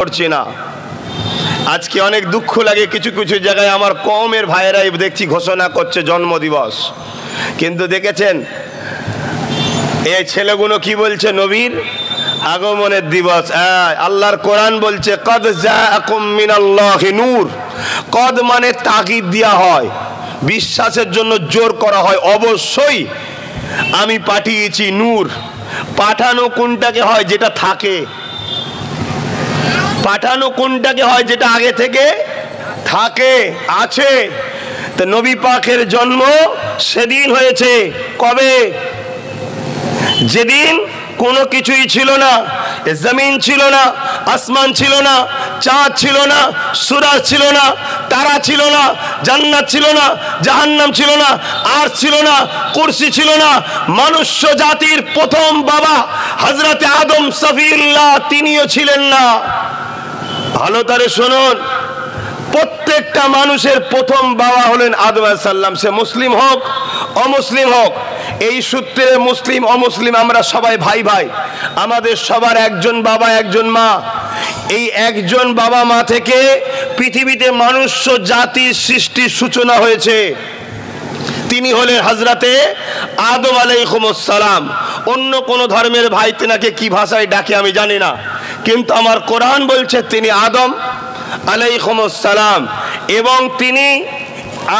করছি না। আজকে অনেক দুঃখ লাগে, কিছু কিছু জায়গায় আমার কওমের ভাইয়েরাই দেখছি ঘোষণা করছে জন্মদিবস, কিন্তু দেখেছেন এই ছেলেগুলো কি বলছে? নবীর আগমনের দিবস। আল্লাহর কোরআন বলছে কদ জাআকুম মিনাল্লাহি নূর। কদ মানে তাগিদ দেওয়া হয়, বিশ্বাসের জন্য জোর করা হয়, অবশ্যই আমি পাঠিয়েছি নূর। পাঠানো কোনটাকে হয়? যেটা থাকে। পাঠানো কোনটাকে হয়? যেটা আগে থেকে থাকে, আছে। তো নবী পাকের জন্ম সেদিন হয়েছে। কবে? যেদিন কোনো কিছুই ছিল না, জমিন ছিল না, আসমান ছিল না, চাঁদ ছিল না, সূরজ ছিল না, তারা ছিল না, জান্নাত ছিল না, জাহান্নাম ছিল না, আরশ ছিল না, কুরসি ছিল না। মনুষ্য জাতির প্রথম বাবা হযরতে আদম সফিউল্লাহ তিনিও ছিলেন না। ভালো করে শুনুন, প্রত্যেকটা মানুষের প্রথম বাবা হলেন আদম আলাইহিস সালাম। সে মুসলিম হোক অমুসলিম হোক, এই সূত্রে মুসলিম অমুসলিম আমরা সবাই ভাই ভাই। আমাদের সবার একজন বাবা একজন মা। এই একজন বাবা মা থেকে পৃথিবীতে মনুষ্য জাতির সৃষ্টির সূচনা হয়েছে। তিনি হলেন হযরতে আদম আলাইহিস সালাম। অন্য কোন ধর্মের ভাই তেনাকে কি ভাষায় ডাকে আমি জানি না, কিন্তু আমার কোরআন বলছে তিনি আদম আলাইহিস সালাম, এবং তিনি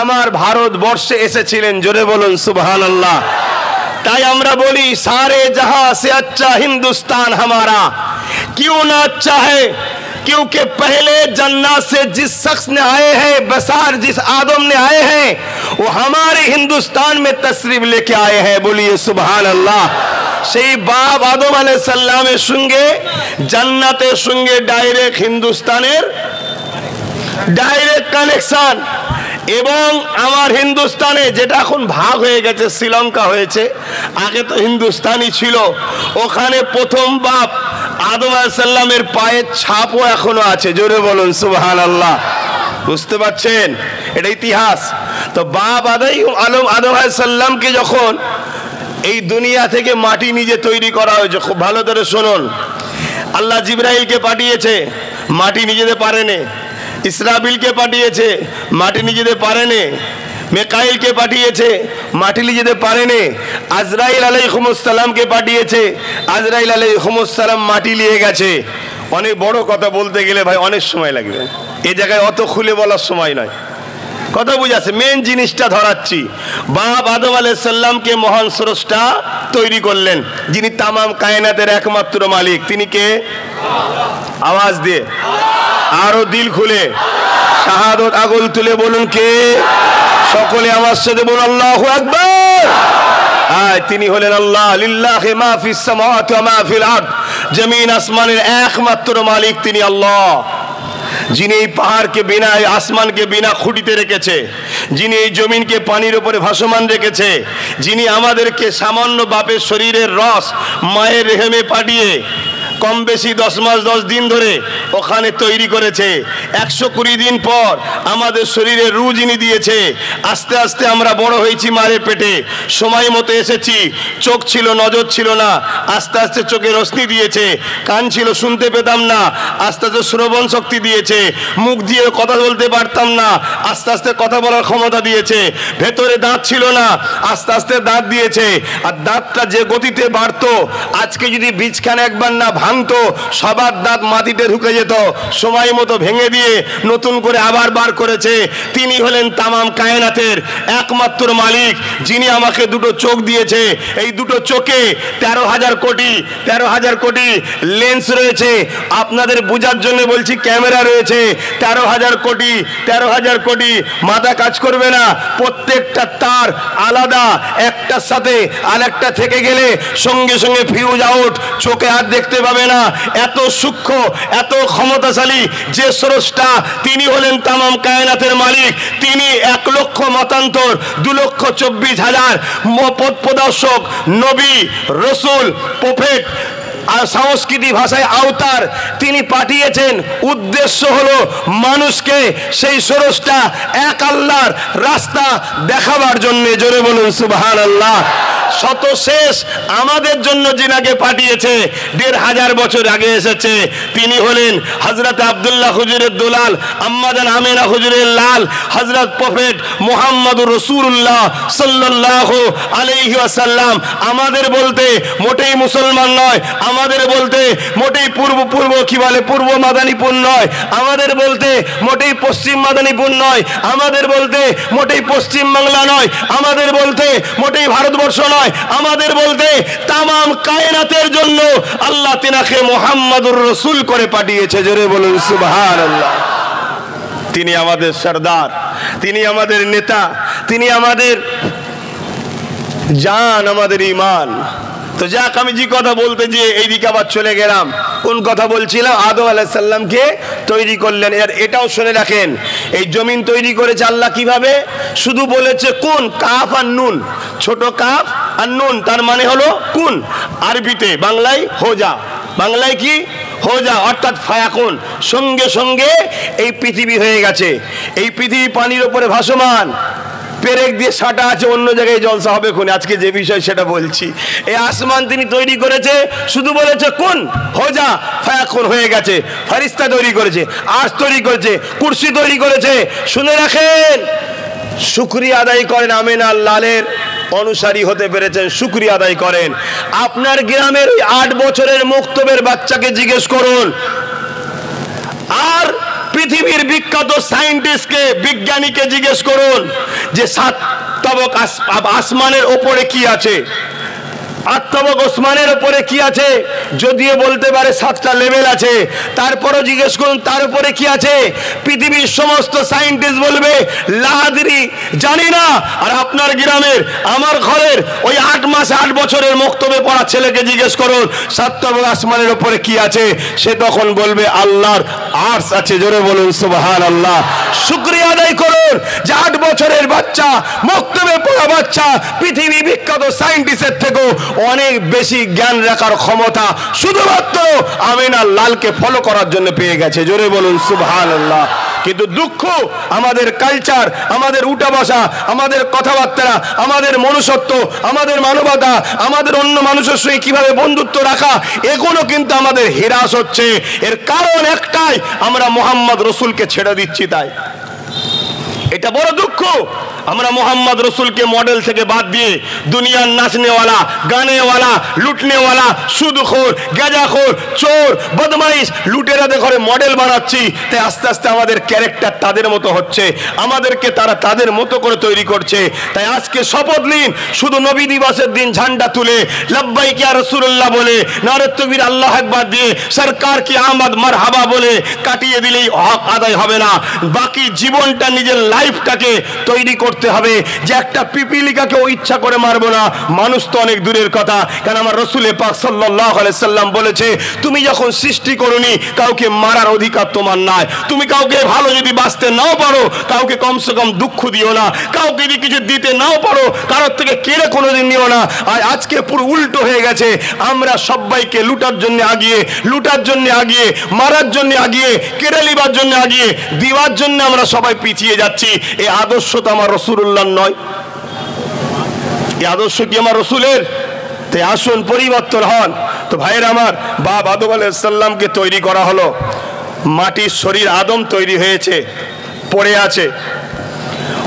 আমার ভারতবর্ষে এসেছিলেন। জোরে বলুন সুবহানাল্লাহ। তাই আমরা বলি সারে जहां से अच्छा हिंदुस्तान हमारा, क्यों ना अच्छा है, क्योंकि पहले जन्नत से जिस शख्स ने आए हैं, बसार जिस आदम ने आए हैं, वो हमारे हिंदुस्तान में तशरीफ लेके आए हैं। बोलिए सुभान अल्लाह। সেই বাপ আদম আলাইহিস সালামের সঙ্গে জান্নাতের সঙ্গে ডাইরেক্ট হিন্দুস্তানের ডাইরেক্ট কানেকশন। এবং আমার হিন্দুস্তানে, যেটা এখন ভাগ হয়ে গেছে, শ্রীলঙ্কা হয়েছে, আগে তো হিন্দুস্তানই ছিল, ওখানে প্রথম বাপ আদম আলাইহিস সালামের পায়ের ছাপও এখনো আছে। জোরে বলুন সুবহানাল্লাহ। বুঝতে পারছেন? এটা ইতিহাস। তো বাপ আদম আলাইহিস সালামকে যখন এই দুনিয়া থেকে মাটি নিজে তৈরি করা হয়েছে, খুব ভালো করে শুনুন, আল্লাহ জিবরাইলকে পাঠিয়েছে, মাটি নিজেতে পারেনি। ইসরাফিলকে পাঠিয়েছে, মাটি নিজেতে পারেনি। মিকাইলকে পাঠিয়েছে, মাটি নিজেতে পারেনি। আজরাইল আলাইহিস সালামকে পাঠিয়েছে, আজরাইল আলাইহিস সালাম মাটি নিয়ে গেছে। অনেক বড় কথা বলতে গেলে ভাই অনেক সময় লাগবে, এই জায়গায় অত খুলে বলার সময় নয়। কথা বুঝাচ্ছে, মেন জিনিসটা ধরাচ্ছি। বাপ আদম আলাইহিস সালামকে মহান স্রষ্টা তৈরি করলেন, যিনি তামাম কায়নাতের একমাত্র মালিক। তিনি কে? আওয়াজ দিয়ে, আরো দিল খুলে, শাহাদত আগুল তুলে বলুন কে? সকলে আমার সাথে বলুন আল্লাহু আকবার। তিনি হলেন আল্লাহ। লিল্লাহি মা ফিস সামাওয়াতি ওয়া মা ফিল আরদ। জমিন আসমানের একমাত্র মালিক তিনি আল্লাহ, যিনি এই পাহাড়কে বিনা, আসমানকে বিনা খুঁটিতে রেখেছে, যিনি এই জমিনকে পানির উপরে ভাসমান রেখেছে, যিনি আমাদেরকে সামান্য বাপের শরীরের রস মায়ের রেহেমে পাঠিয়ে কম বেশি 10 মাস 10 দিন ধরে ওখানে তৈরি করেছে। 120 দিন পর আমাদের শরীরে রু যিনি দিয়েছে, আস্তে আস্তে আমরা বড় হয়েছি মায়ের পেটে, সময় মতো এসেছি। চোখ ছিল, নজর ছিল না, আস্তে আস্তে চোখে রশ্মি দিয়েছে। কান ছিল, শুনতে পেতাম না, আস্তে আস্তে শ্রবণ শক্তি দিয়েছে। মুখ দিয়ে কথা বলতে পারতাম না, আস্তে আস্তে কথা বলার ক্ষমতা দিয়েছে। ভেতরে দাঁত ছিল না, আস্তে আস্তে দাঁত দিয়েছে। আর দাঁতটা যে গতিতে বাড়তো, আজকে যদি বীজখানে একবার না ভাঙতো, সবার দাঁত মাটিতে ঢুকে যেত। সময় মতো ভেঙে দিয়ে নতুন করে আবার বার করেছে। তিনি হলেন তামাম কায়নাতের একমাত্র মালিক, যিনি আমাকে দুটো চোখ দিয়েছে। এই দুটো চোখে 13,000 কোটি লেন্স রয়েছে। আপনাদের বোঝার জন্য বলছি, ক্যামেরা রয়েছে 13,000 কোটি। মাথা কাজ করবে না, প্রত্যেকটা তার আলাদা, একটার সাথে আরেকটা থেকে গেলে সঙ্গে সঙ্গে ফিউজ আউট, চোখে আর দেখতে পাবে না। এত সূক্ষ্ম, এত ক্ষমতাশালী যে স্রষ্টা, তিনি হলেন তামাম কায়নাতের মালিক। তিনি 1 লক্ষ মতান্তর 2,24,000 পথ প্রদর্শক, নবী, রসুল, প্রফেট আর সংস্কৃতি ভাষায় আওতার তিনি পাঠিয়েছেন। উদ্দেশ্য হলো মানুষকে সেই স্রষ্টা এক আল্লাহর রাস্তা দেখাবার জন্য। জোরে বলুন সুবহানাল্লাহ। শত শেষ আমাদের জন্য যিনাকে পাঠিয়েছে ১৫০০ বছর আগে এসেছে, তিনি হলেন হযরত আব্দুল্লাহ হুজুরের দুলাল, আম্মাজান আমিনা হুজুরের লাল, হযরত প্রফেট মুহাম্মদুর রাসূলুল্লাহ সাল্লাল্লাহু আলাইহি ওয়াসাল্লাম। আমাদের বলতে মোটেই মুসলমান নয়, আমাদের বলতে মোটেই পূর্ব মাদানীপুর নয়, আমাদের বলতে মোটেই পশ্চিম মাদানীপুর নয়, আমাদের বলতে মোটেই পশ্চিম বাংলা নয়, আমাদের বলতে মোটেই ভারতবর্ষ নয়, আমাদের বলতে তামাম কায়নাতের জন্য আল্লাহ তিনাকে মুহাম্মদুর রাসূল করে পাঠিয়েছে। জোরে বলুন সুবহানাল্লাহ। তিনি আমাদের সরদার, তিনি আমাদের নেতা, তিনি আমাদের জান, আমাদের ঈমান। তো যাক, আমি যে কথা বলতে যে এইদিকে আবার চলে গেলাম, কোন কথা বলছিলাম? আদম আলাইহিস সালামকে তৈরি করলেন। এটাও শুনে রাখেন, এই জমিন তৈরি করেছে আল্লাহ কিভাবে? শুধু বলেছে কোন, কাফ আর নুন, ছোট কাফ আর নুন, তার মানে হলো কোন। আরবিতে, বাংলায় হোজা, বাংলায় কি? হোজা, অর্থাৎ ফায়াকুন। সঙ্গে সঙ্গে এই পৃথিবী হয়ে গেছে। এই পৃথিবী পানির উপরে ভাসমান, পেরেক দিয়ে সাটা আছে, অন্য জায়গায় জলসা হবে কোন। আজকে যে বিষয় সেটা বলছি। এই আসমান তিনি তৈরি করেছে, শুধু বলেছে কোন, হোজা, ফায়াকুন, হয়ে গেছে। ফারিস্তা তৈরি করেছে, আরশ তৈরি করেছে, কুরসি তৈরি করেছে। শুনে রাখেন, শুকরিয়া আদায় করেন। আমিনা লালের অনুসারী হতে পেরেছেন, শুকরিয়া আদায় করেন। আপনার গ্রামের 8 বছরের মুক্তবের বাচ্চাকে জিজ্ঞেস করুন, আর পৃথিবীর বিখ্যাত সায়েন্টিস্টকে, বিজ্ঞানীকে জিজ্ঞেস করুন যে 7 তবক আসমানের ওপরে কি আছে, 8 তবক আসমানের ওপরে কি আছে। যদিও বলতে পারে 7টা লেভেল আছে, তারপরও জিজ্ঞেস করুন তার উপরে কি আছে। পৃথিবীর সমস্ত সায়েন্টিস্ট বলবে লাহাদিরি, জানি না। আর আপনার গ্রামের, আমার ঘরের ওই 8 মাস 8 বছরের মুক্তবে পড়া ছেলেকে জিজ্ঞেস করুন 7 তবক আসমানের ওপরে কি আছে, সে তখন বলবে আল্লাহর আরশ আছে। জোরে বলুন সুবহানাল্লাহ। শুকরিয়া আদায় করুন যে 8 বছরের বাচ্চা, মুক্তবে পড়া বাচ্চা, পৃথিবী বিখ্যাত সায়েন্টিস্টের থেকেও অনেক বেশি জ্ঞান রাখার ক্ষমতা শুধুমাত্র আমিনা লালকে ফলো করার জন্য পেয়ে গেছে। জোরে বলুন সুবহানাল্লাহ। কিন্তু দুঃখ, আমাদের কালচার, আমাদের উঠা বসা, আমাদের কথাবার্তা, আমাদের মনুষ্যত্ব, আমাদের মানবতা, আমাদের অন্য মানুষের সঙ্গে কিভাবে বন্ধুত্ব রাখা, এগুলো কিন্তু আমাদের হ্রাস হচ্ছে। এর কারণ একটাই, আমরা মুহাম্মদ রাসূলকে ছেড়ে দিচ্ছি। তাই এটা বড় দুঃখ। আমরা মোহাম্মদ রসুলকে মডেল থেকে বাদ দিয়ে দুনিয়ার নাচনেওয়ালা, গানেওয়ালা, লুটনেওয়ালা, সুদখোর, গাঁজাখোর, চোর, বদমাইশ, লুটেরাদের ঘরে মডেল বানাচ্ছি। তাই আস্তে আস্তে আমাদের ক্যারেক্টার তাদের মতো হচ্ছে, আমাদেরকে তারা তাদের মতো করে তৈরি করছে। তাই আজকে শপথ নিন, শুধু নবী দিবসের দিন ঝান্ডা তুলে লব্বাইক ইয়া রাসূলুল্লাহ বলে, নারে তাকবীর, আল্লাহু আকবার দিয়ে, সরকার কি আমদ মারহাবা বলে কাটিয়ে দিলেই হক আদায় হবে না। বাকি জীবনটা, নিজের লাইফটাকে তৈরি করতে হবে যে একটা পিপিলিকাকে ইচ্ছা করে মারবো না। মানুষ তো অনেক দূরের কথা, কারণ আমার রাসূল পাক সাল্লাল্লাহু আলাইহি সাল্লাম বলেছে, তুমি যখন সৃষ্টি করনি কাউকে মারার অধিকার তোমার নাই। তুমি কাউকে ভালো যদি বাঁচতে নাও পারো, কাউকে কমসে কম দুঃখ দিও না। কাউকে যদি কিছু দিতে নাও পারো, কারোর থেকে কেড়ে কোনোদিন নিও না। আর আজকে পুরো উল্টো হয়ে গেছে। আমরা সবাইকে লুটার জন্য আগিয়ে, লুটার জন্য আগিয়ে, মারার জন্য আগিয়ে, কেড়ে নিবার জন্য আগিয়ে, দিবার জন্য আমরা সবাই পিছিয়ে যাচ্ছি। এই আদর্শ তো আমার রাসূলুল্লাহ নয়। এই আদর্শ কি আমার রাসূলের? তাই আসুন পরিবর্তন হন। তো ভাইয়ের আমার, বাপ আদম আলাইহিস সালামকে তৈরি করা হলো, মাটির শরীর আদম তৈরি হয়েছে, পড়ে আছে।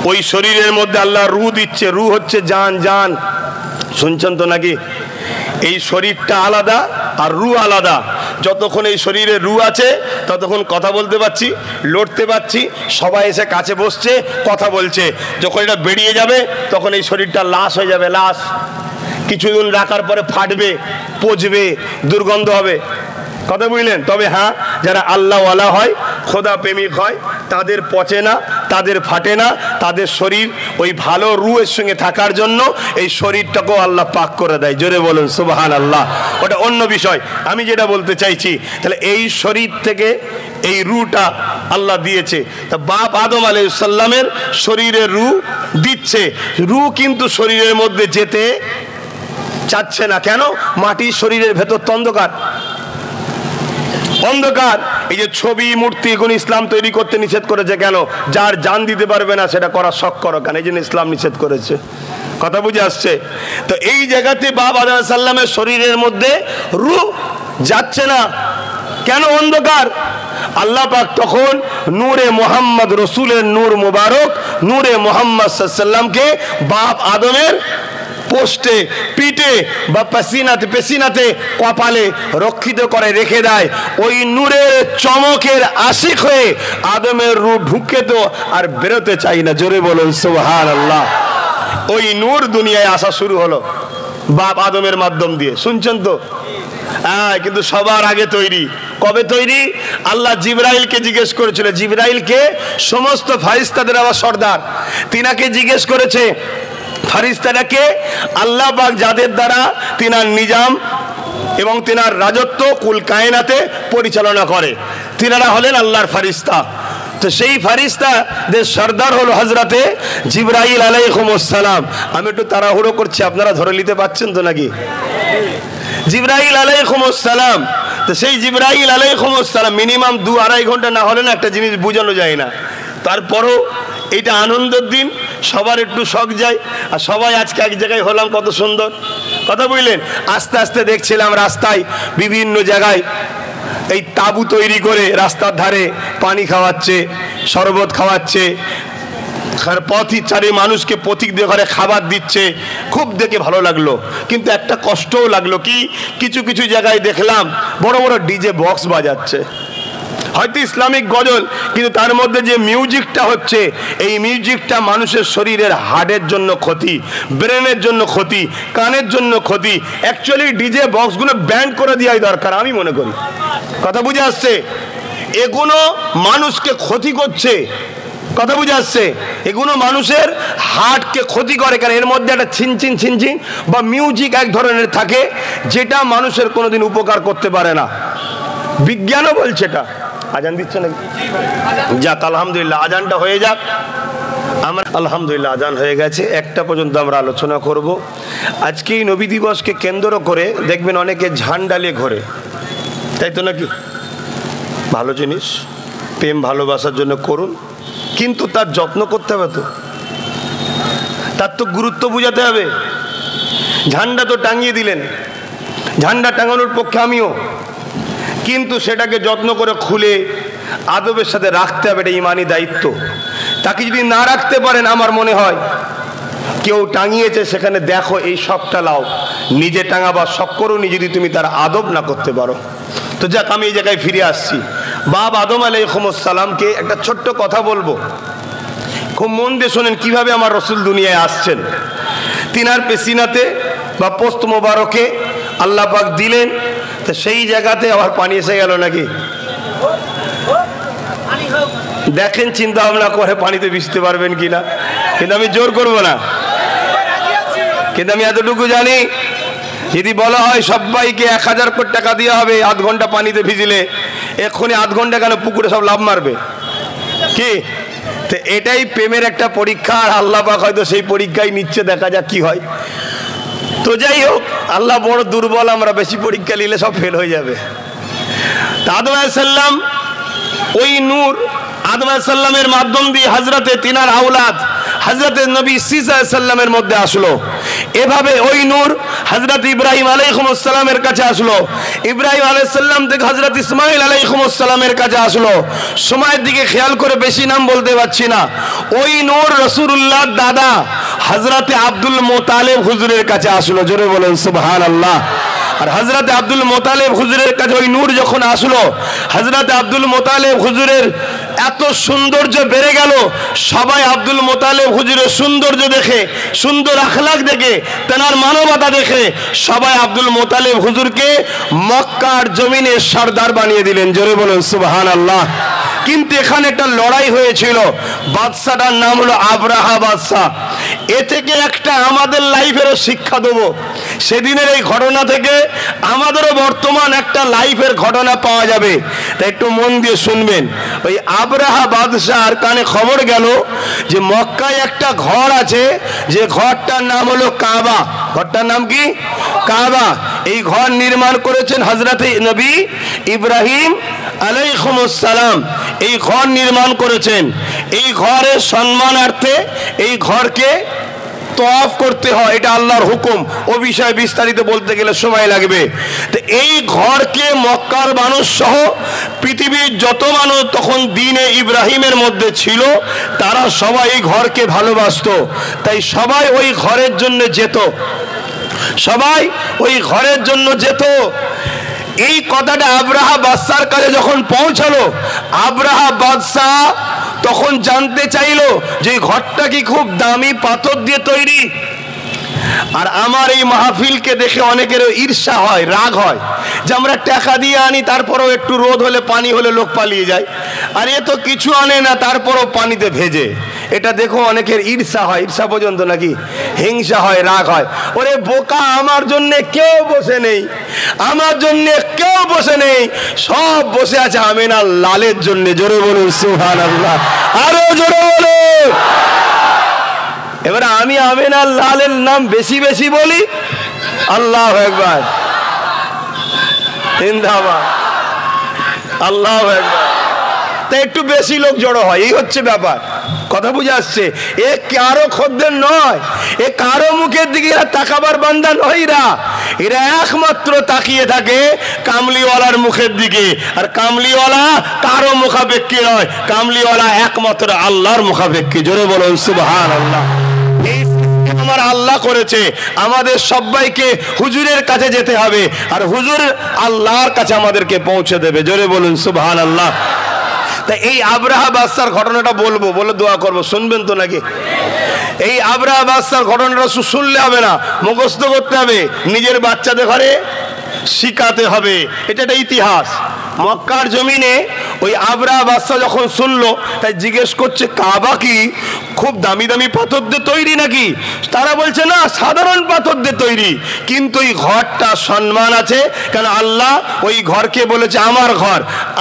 ওই শরীরের মধ্যে আল্লাহ রূহ দিচ্ছে। রূহ হচ্ছে জান। জান শুনছেন তো নাকি? এই শরীরটা আলাদা আর রূহ আলাদা। যতক্ষণ এই শরীরে রূহ আছে ততক্ষণ কথা বলতে পারছি, লড়তে পারছি, সবাই এসে কাছে বসছে, কথা বলছে। যখন এটা বেরিয়ে যাবে তখন এই শরীরটা লাশ হয়ে যাবে। লাশ কিছুদিন রাখার পরে ফাটবে, পচবে, দুর্গন্ধ হবে। কথা বুঝলেন? তবে হ্যাঁ, যারা আল্লাহওয়ালা হয়, খোদা প্রেমিক হয়, তাদের পচে না, তাদের ফাটে না, তাদের শরীর ওই ভালো রূহের সঙ্গে থাকার জন্য এই শরীরটাকেও আল্লাহ পাক করে দেয়। জোরে বলুন সুবহানাল্লাহ। ওটা অন্য বিষয়। আমি যেটা বলতে চাইছি, তাহলে এই শরীর থেকে এই রূহটা আল্লাহ দিয়েছে। তা বাপ আদম আলাইহিস সালামের শরীরে রূহ দিচ্ছে। রূহ কিন্তু শরীরের মধ্যে যেতে চাচ্ছে না। কেন? মাটির শরীরের ভেতর তো অন্ধকার, অন্ধকার। এই যে ছবি, মূর্তি, এগুলো ইসলাম তৈরি করতে নিষেধ করেছে। কেন? যার জান দিতে পারবে না সেটা করা শখ করো কেন? এই জন্য ইসলাম নিষেধ করেছে। কথা বুঝে আসছে? তো এই জায়গাতে বাপ আদম আলাইহিস সালামের শরীরের মধ্যে রূহ যাচ্ছে না কেন? অন্ধকার। আল্লাহ পাক তখন নূরে মোহাম্মদ, রসুলের নূর মুবারক নূরে মোহাম্মদ সাল্লাল্লাহু আলাইহি সাল্লামকে বাপ আদমের পোস্টে, পিঠে বা পেশিনাতে কপালে রক্ষিত করে রেখে দেয়। ওই নূরের চমকের আশিক হয়ে আদমের রূহ ঢুকে তো আর বেরোতে চাই না। জোরে বলুন সুবহানাল্লাহ। ওই নূর দুনিয়ায় আসা শুরু হলো বাপ আদমের মাধ্যম দিয়ে। শুনছেন তো? হ্যাঁ, কিন্তু সবার আগে তৈরি কবে তৈরি? আল্লাহ জিবরাইলকে জিজ্ঞেস করেছিল, জিবরাইলকে সমস্ত ফারিস্তাদের আবার সর্দার, তিনাকে জিজ্ঞেস করেছে ফারিস্তাটাকে আল্লাহ পাক যাদের দ্বারা তিনার নিজাম এবং তিনার রাজত্ব কুল কায়নাতে পরিচালনা করে, তিনারা হলেন আল্লাহর ফারিস্তা। তো সেই ফারিস্তাদের সর্দার হলো হযরতে জিবরাইল আলাইহিস সালাম। আমি একটু তাড়াহুড়ো করছি, আপনারা ধরে নিতে পারছেন তো নাকি? জিবরাইল আলাইহিস সালাম। তো সেই জিবরাইল আলাইহিস সালাম মিনিমাম 2-2.5 ঘন্টা না হলে না একটা জিনিস বোঝানো যায় না। তারপরও এটা আনন্দের দিন, সবার একটু শখ যায়। আর সবাই আজকে এক জায়গায় হলাম, কত সুন্দর কথা বুঝলেন। আস্তে আস্তে দেখছিলাম রাস্তায় বিভিন্ন জায়গায় এই তাঁবু তৈরি করে রাস্তার ধারে পানি খাওয়াচ্ছে, শরবত খাওয়াচ্ছে, পথই চারি মানুষকে প্রতীক দিয়ে ঘরে খাবার দিচ্ছে। খুব দেখে ভালো লাগলো, কিন্তু একটা কষ্টও লাগলো। কি, কিছু কিছু জায়গায় দেখলাম বড় বড় ডিজে বক্স বাজাচ্ছে, হয়তো ইসলামিক গজল, কিন্তু তার মধ্যে যে মিউজিকটা হচ্ছে, এই মিউজিকটা মানুষের শরীরের হার্টের জন্য ক্ষতি, ব্রেনের জন্য ক্ষতি, কানের জন্য ক্ষতি। অ্যাকচুয়ালি ডিজে বক্সগুলো ব্যান করে দেওয়াই দরকার আমি মনে করি। কথা বুঝে আসছে? এগুলো মানুষকে ক্ষতি করছে। কথা বুঝে আসছে? এগুলো মানুষের হার্টকে ক্ষতি করে, কারণ এর মধ্যে একটা ছিনচিন ছিনচিন বা মিউজিক এক ধরনের থাকে যেটা মানুষের কোনোদিন উপকার করতে পারে না। বিজ্ঞানও বলছে এটা। আজান দিচ্ছে নাকি? যাক, আলহামদুলিল্লাহ, আজানটা হয়ে যাক। আমরা আলহামদুলিল্লাহ আজান হয়ে গেছে। 1টা পর্যন্ত আমরা আলোচনা করব। আজকে এই নবী দিবসকে কেন্দ্র করে দেখবেন অনেকে ঝান্ডালে ঘোরে, তাই তো নাকি? ভালো জিনিস, প্রেম ভালোবাসার জন্য করুন, কিন্তু তার যত্ন করতে হবে, তো তার তো গুরুত্ব বুঝাতে হবে। ঝান্ডা তো টাঙিয়ে দিলেন, ঝান্ডা টাঙানোর পক্ষে আমিও, কিন্তু সেটাকে যত্ন করে খুলে আদবের সাথে রাখতে হবে, এটা ইমানি দায়িত্ব। তাকে যদি না রাখতে পারেন, আমার মনে হয় কেউ টাঙিয়েছে সেখানে দেখো এই শখটা লাও, নিজে টাঙাবার শখ করো নি যদি তুমি তার আদব না করতে পারো। তো যাক, আমি এই জায়গায় ফিরে আসছি। বাপ আদম আলাইহিস সালামকে একটা ছোট্ট কথা বলবো, খুব মন দিয়ে শোনেন কিভাবে আমার রসুল দুনিয়ায় আসছেন। তিনার পেশিনাতে বা পোস্ত মোবারকে আল্লাহ পাক দিলেন, তো সেই জায়গাতে আবার পানি এসে গেল নাকি? দেখেন, চিন্তা ভাবনা করে পানিতে ভিজতে পারবেন কিনা, কিন্তু আমি জোর করব না। কিন্তু আমি এতটুকু জানি, যদি বলা হয় সবাইকে 1000 কোটি টাকা দেওয়া হবে 8 ঘন্টা পানিতে ভিজলে, এক্ষুনি 8 ঘন্টা কেন পুকুরে সব লাভ মারবে কি? তো এটাই প্রেমের একটা পরীক্ষা, আর আল্লাহ পাক হয়তো সেই পরীক্ষায় নিচ্ছে, দেখা যাক কি হয়। তো যাই হোক, আল্লাহ বড় দুর্বল, আমরা বেশি পরীক্ষা নিলে সব ফেল হয়ে যাবে। আদম আলাইহিস সালাম, ওই নূর আদম আলাইহিস সালামের মাধ্যম দিয়ে হযরতে তিনার আওলাদ হযরতে নবী ঈসা আলাইহিস সালামের মধ্যে আসলো। এভাবে ওই নূর হযরত ইব্রাহিম আলাইহিস সালামের কাছে আসলো, ইব্রাহিম আলাইহিস সালাম থেকে হযরত ইসমাঈল আলাইহিস সালামের কাছে আসলো। সময়ের দিকে খেয়াল করে বেশি নাম বলতে পারছি না। ওই নূর রাসূলুল্লাহ দাদা হযরতে আব্দুল মুত্তালিব হুজুরের কাছে আসলো। জোরে বলেন সুবহানাল্লাহ। আর হযরতে আব্দুল মুত্তালিব হুজুরের কাছে ওই নূর যখন আসলো, হযরতে আব্দুল মুত্তালিব হুজুরের এত সৌন্দর্য বেড়ে গেল। সবাই আব্দুল মুত্তালিব হুজুরের সৌন্দর্য দেখে, সুন্দর আখলাক দেখে, তেনার মানবতা দেখে সবাই আব্দুল মুত্তালিব হুজুরকে মক্কার জমিনে সরদার বানিয়ে দিলেন। জোরে বলেন সুবহানাল্লাহ। কিন্তু এখানে একটা লড়াই হয়েছিল, বাদশাটার নাম হলো আবরাহা বাদশা। এ থেকে একটা আমাদের লাইফেরও শিক্ষা দেবো। সেদিনের এই ঘটনা থেকে আমাদেরও বর্তমান একটা লাইফের ঘটনা পাওয়া যাবে, তাই একটু মন দিয়ে শুনবেন। ওই আবরাহা বাদশার কানে খবর গেল যে মক্কায় একটা ঘর আছে, যে ঘরটার নাম হলো কাবা। ঘরটার নাম কি? কাবা। এই ঘর নির্মাণ করেছেন হযরত নবী ইব্রাহিম আলাইহিস সালাম। এই ঘর নির্মাণ করেছেন। এই ঘরের সম্মানার্থে এই ঘরকে তওয়াফ করতে হয়, এটা আল্লাহর হুকুম। ও বিষয়ে বিস্তারিত বলতে গেলে সময় লাগবে। তো এই ঘরকে মক্কার মানুষ সহ পৃথিবীর যত মানুষ তখন দ্বীনে ইব্রাহিমের মধ্যে ছিল, তারা সবাই এই ঘরকে ভালোবাসতো। তাই সবাই ওই ঘরের জন্য যেত, সবাই ওই ঘরের জন্য যেত। এই কথাটা আব্রাহা বাদশার কাছে যখন পৌঁছালো, আব্রাহা বাদশাহ তখন জানতে চাইলো যে ঘরটা কি খুব দামি পাথর দিয়ে তৈরি। আর আমার এই মাহফিলকে দেখে অনেকের ঈর্ষা হয়, রাগ হয় যে আমরা টাকা দিয়ে আনি, তারপরেও একটু রোদ হলে পানি হলে লোক পালিয়ে যায়, আর এ তো কিছু আনে না তারপরও পানিতে ভেজে। এটা দেখো অনেকের ঈর্ষা হয়, ঈর্ষা পর্যন্ত নাকি হিংসা হয়, রাগ হয়। ওরে বোকা, আমার জন্য কেউ বসে নেই, আমার জন্য কেউ বসে নেই, সব বসে আছে আমিনার লালের জন্য। জোরে বলুন সুবহানাল্লাহ, আরো জোরে বলুন। এবারে আমি আমিনার লালের নাম বেশি বেশি বলি, আল্লাহু আকবার, জিন্দাবাদ, আল্লাহু আকবার। তাই একটু বেশি লোক জড়ো হয়, এই হচ্ছে ব্যাপার। কথা বুঝে আসছে? এ কারো খদ্দের নয়, এ কারো মুখের দিকে এরা তাকাবার বান্দা নয়। এরা একমাত্র তাকিয়ে থাকে কামলিওয়ালার মুখের দিকে। আর কামলিওয়ালা কারো মুখাপেক্ষী নয়, কামলিওয়ালা একমাত্র আল্লাহর মুখাপেক্ষী। জোরে বলুন সুবহানাল্লাহ। এই আমার আল্লাহ করেছে, আমাদের সবাইকে হুজুরের কাছে যেতে হবে, আর হুজুর আল্লাহর কাছে আমাদেরকে পৌঁছে দেবে। জোরে বলুন সুবহানাল্লাহ। তা এই আব্রাহা বাদশার ঘটনাটা বলবো, বলে দোয়া করবো, শুনবেন তো নাকি? এই আব্রাহা বাদশার ঘটনাটা শুনলে হবে না, মুখস্থ করতে হবে, নিজের বাচ্চাদের ঘরে শিখাতে হবে। এটা একটা ইতিহাস। মক্কার জমিনে ওই আব্রাহা বাদশা যখন শুনলো, তাই জিজ্ঞেস করছে কাবা কি খুব দামি দামি পাথর দিয়ে তৈরি নাকি? তারা বলছে না, সাধারণ পাথর দিয়ে তৈরি, কিন্তু এই ঘরটা সম্মান আছে, কারণ আল্লাহ ওই ঘরকে বলেছে আমার ঘর,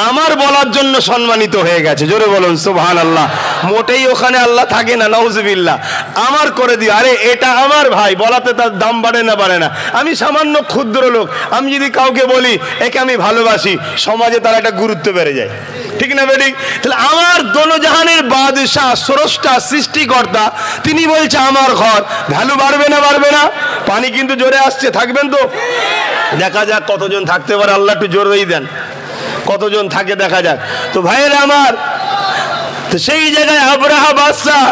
আমার বলার জন্য সম্মানিত হয়ে গেছে। জোরে বলুন সুবহানাল্লাহ। মোটেই ওখানে আল্লাহ থাকে না, নাউজুবিল্লাহ। আমার করে দিও, আরে এটা আমার ভাই, বলাতে তার দাম বাড়ে না বাড়ে না। আমি সামান্য ক্ষুদ্র লোক, আমি যদি কাউকে বলি একে আমি ভালোবাসি, সমাজে তার একটা গুরুত্ব বেড়ে যায়, ঠিক না বেঠিক? তাহলে আমার দোনোজাহানের বাদশাহ, স্রষ্টা, সৃষ্টিকর্তা, তিনি বলছে আমার ঘর, ভ্যালু বাড়বে না বাড়বে না? পানি কিন্তু জোরে আসছে, থাকবেন তো? দেখা যাক কতজন থাকতে পারে, আল্লাহ একটু জোরেই দেন, কতজন থাকে দেখা যাক। তো ভাইয়েরা আমার, তো সেই জায়গায় আব্রাহা বাদশাহ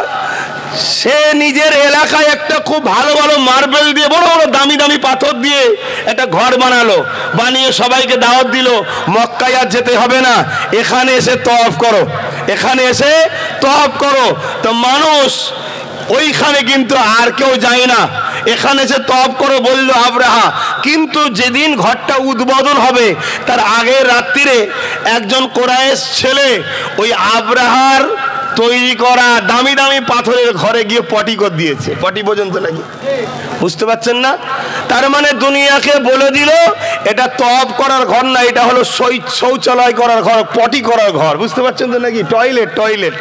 সে নিজের এলাকায় একটা খুব ভালো ভালো মার্বেল দিয়ে, বড় বড় দামি দামি পাথর দিয়ে একটা ঘর বানালো, বানিয়ে সবাইকে দাওয়াত দিল, মক্কায় আর যেতে হবে না, এখানে এসে তওয়াফ করো, এখানে এসে তওয়াফ করো। তো মানুষ ওইখানে কিন্তু আর কেউ যায় না, এখানে এসে তওয়াফ করো বললো আব্রাহা। কিন্তু যেদিন ঘরটা উদ্বোধন হবে তার আগের রাত্রিরে একজন কোরাইশ ছেলে ওই আব্রাহার তৈরি করা দামি দামি পাথরের ঘরে গিয়ে পটি করে দিয়েছে। পটি পর্যন্ত নাকি বুঝতে পারছেন না? তার মানে দুনিয়াকে বলে দিল এটা তওয়াফ করার ঘর না, এটা হলো শৌচালয় করার ঘর, পটি করার ঘর। বুঝতে পারছেন তো নাকি? Toilet, toilet.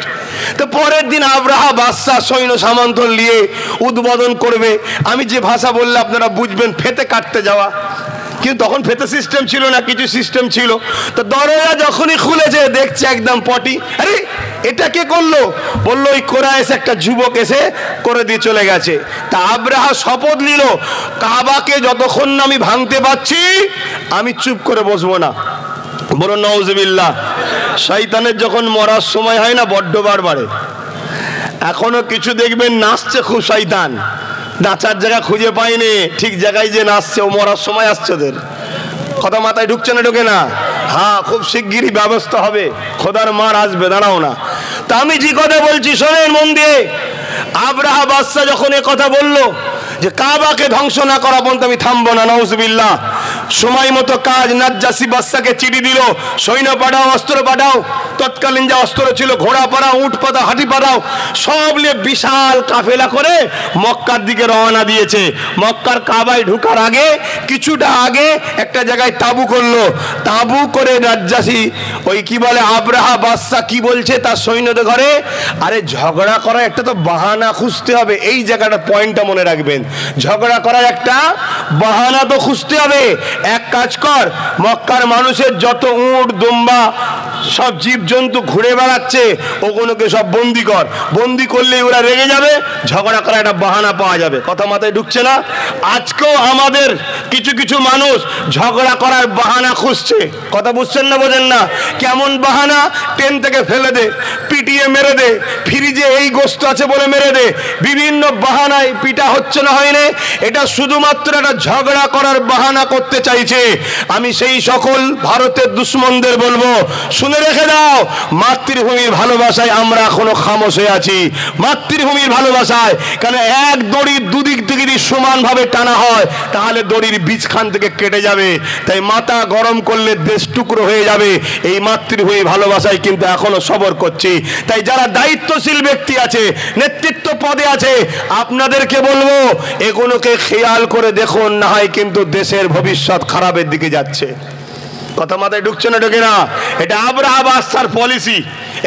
তো পরের দিন আব্রাহা বাদশাহ সৈন্য সামন্ত নিয়ে উদ্বোধন করবে। আমি যে ভাষা বললে আপনারা বুঝবেন, ফেতে কাটতে যাওয়া। কিন্তু তখন ফেতে সিস্টেম ছিল না, কিছু সিস্টেম ছিল। তো দরজা যখনই খুলেছে দেখছে একদম পটি। আরে এটা কে করলো? বললো ওই কোরাইশ একটা যুবক এসে করে দিয়ে চলে গেছে। তা আব্রাহা শপথ নিল, কাবাকে যতক্ষণ না আমি ভাঙতে পারছি আমি চুপ করে বসবো না। বলো নাউজুবিল্লাহ। শয়তানের যখন মরার সময় হয় না, বড্ড বার বাড়ে। এখনো কিছু দেখবেন নাচছে খুব শয়তান, নাচার জায়গা খুঁজে পাইনি, ঠিক জায়গায় যে নাচছে, ও মরার সময় আসছে। ওদের কথা মাথায় ঢুকছে না? ঢোকে না? হ্যাঁ, খুব শিগগিরই ব্যবস্থা হবে, খোদার মার আসবে, দাঁড়াও না। তা আমি যে কথা বলছি শোনেন মন দিয়ে। আব্রাহা বাদশাহ যখন এ কথা বললো যে কাবাকে ধ্বংস না করা পর্যন্ত আমি থামবো না, নাউজুবিল্লাহ, সময় মতো কাজ। নাজ্জাসী বাদশাকে চিঠি দিল, সৈন্য পাঠাও, অস্ত্র পাঠাও। তৎকালীন যা অস্ত্র ছিল, ঘোড়া পাড়াও, উট পাতা, হাঁটি পাঠাও, সব নিয়ে বিশাল কাফেলা করে মক্কার দিকে রওনা দিয়েছে। মক্কার কাবায় ঢুকার আগে কিছুটা আগে একটা জায়গায় তাবু করলো। তাবু করে নাজ্জাসী ওই কি বলে আব্রাহা বাদশাহ কি বলছে তার সৈন্যদের ঘরে, আরে ঝগড়া করা একটা তো বাহানা খুঁজতে হবে। এই জায়গাটা পয়েন্টটা মনে রাখবেন, ঝগড়া করার একটা বাহানা তো খুঁজতে হবে। এক কাজ কর, মক্কার মানুষের যত উট দুম্বা সব জীবজন্তু ঘুরে বেড়াচ্ছে ওগুলোকে সব বন্দি কর, বন্দি করলে ওরা রেগে যাবে, ঝগড়া করার একটা বাহানা পাওয়া যাবে। কথা মাথায় ঢুকছে না? আজকেও আমাদের কিছু কিছু মানুষ ঝগড়া করার বাহানা খুঁজছে। কথা বুঝছেন না, বোঝেন না? কেমন বাহানা? ট্রেন থেকে ফেলে দে, পিটিয়ে মেরে দে, ফ্রিজে এই গোস্ত আছে বলে মেরে দে, বিভিন্ন বাহানায় পিটা হচ্ছে না, হয়নি। এটা শুধুমাত্র একটা ঝগড়া করার বাহানা করতে চাইছে। আমি সেই সকল ভারতের দুশ্মনদের বলবো, শুনে রেখে দাও, মাতৃভূমির ভালোবাসায় আমরা এখনো খামোশ হয়ে আছি। মাতৃভূমির ভালোবাসায়, কারণ এক দড়ির দুদিক থেকে যদি সমানভাবে টানা হয় তাহলে দড়ির বীজখান থেকে কেটে যাবে। তাই মাথা গরম করলে দেশ টুকরো হয়ে যাবে। এই মাতৃভূমি ভালোবাসায় কিন্তু এখনো সবর করছি। তাই যারা দায়িত্বশীল ব্যক্তি আছে, নেতৃত্ব পদে আছে, আপনাদেরকে বলবো এগুলোকে খেয়াল করে দেখুন, না হয় কিন্তু দেশের ভবিষ্যৎ খারাপের দিকে যাচ্ছে। কথা মাথায় ঢুকছে না, ঢুকে না? এটা আবরাহা বাদশার পলিসি।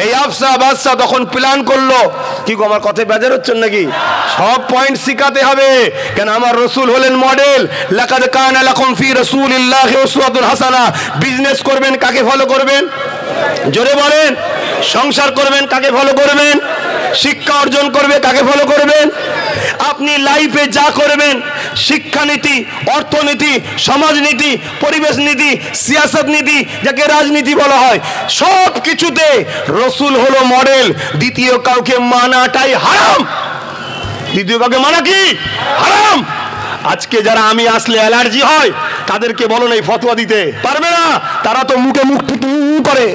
এই আফসা বাদশা তখন প্ল্যান করলো, কি গো আমার কথায় বেজার হচ্ছেন নাকি? সব পয়েন্ট শিখাতে হবে, কেন আমার রসুল হলেন মডেল। লাকাদ কানা লাকুম ফি রাসূলিল্লাহি উসওয়াতুন হাসানা। বিজনেস করবেন কাকে ফলো করবেন? জোরে বলেন। সংসার করবেন কাকে ফলো করবেন? শিক্ষা অর্জন করবে কাকে ফলো করবেন? আপনি লাইফে যা করবেন, শিক্ষানীতি, অর্থনীতি, সমাজনীতি, পরিবেশ নীতি, সিয়াসত নীতি, যাকে রাজনীতি বলা হয়, সব কিছুতে রসুল হলো মডেল। দ্বিতীয় কাউকে মানাটাই হারাম। দ্বিতীয় কাউকে মানা কি হারাম। আজকে যারা আমি আসলে অ্যালার্জি হয় তাদেরকে বলো না এই ফতোয়া দিতে পারবে না, তারা তো মুখে মুখ করে।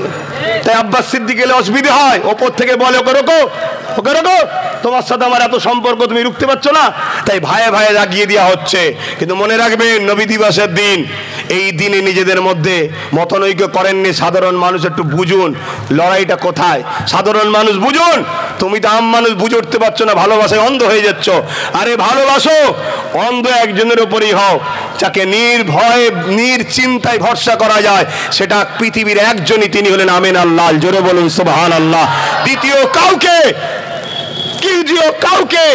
তাই আব্বাস সিদ্দিক গেলে অসুবিধা হয়, ওপর থেকে বলে ওকে রোকো, ওকে রোকো, তোমার সাথে আমার এত সম্পর্ক তুমি রুখতে পারছো না। তাই ভাইয়ে ভাইয়ে রাগিয়ে দেওয়া হচ্ছে। কিন্তু মনে রাখবেন, নবী দিবসের দিন, এই দিনে নিজেদের মধ্যে মতনৈক্য করেননি। সাধারণ মানুষ একটু বুঝুন লড়াইটা কোথায়। সাধারণ মানুষ বুঝুন, তুমি তো আম মানুষ বুঝে উঠতে পারছো না, ভালোবাসায় অন্ধ হয়ে যাচ্ছ। আরে ভালোবাসো, অন্ধ একজনের উপরই হও, যাকে নির্ভয়ে নির্চিন্তায় ভরসা করা যায়, সেটা পৃথিবীর একজনই, তিনি হলেন আমিন আল্লাহ। জোরে বলুন সুবহানাল্লাহ। দ্বিতীয় কাউকে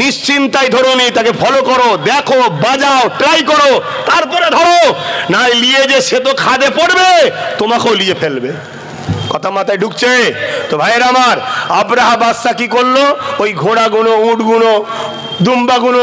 নিশ্চিন্তায় ধরো নি, তাকে ফলো করো, দেখো, বাজাও, ট্রাই করো, তারপরে ধরো। না লিয়ে যে সে তো খাদে পড়বে, তোমাকেও লিয়ে ফেলবে। কথা মাথায় ঢুকছে তো ভাইয়ের আমার? আবরাহা বাদশা কি করলো? ওই ঘোড়াগুলো, উটগুলো, দুম্বাগুলো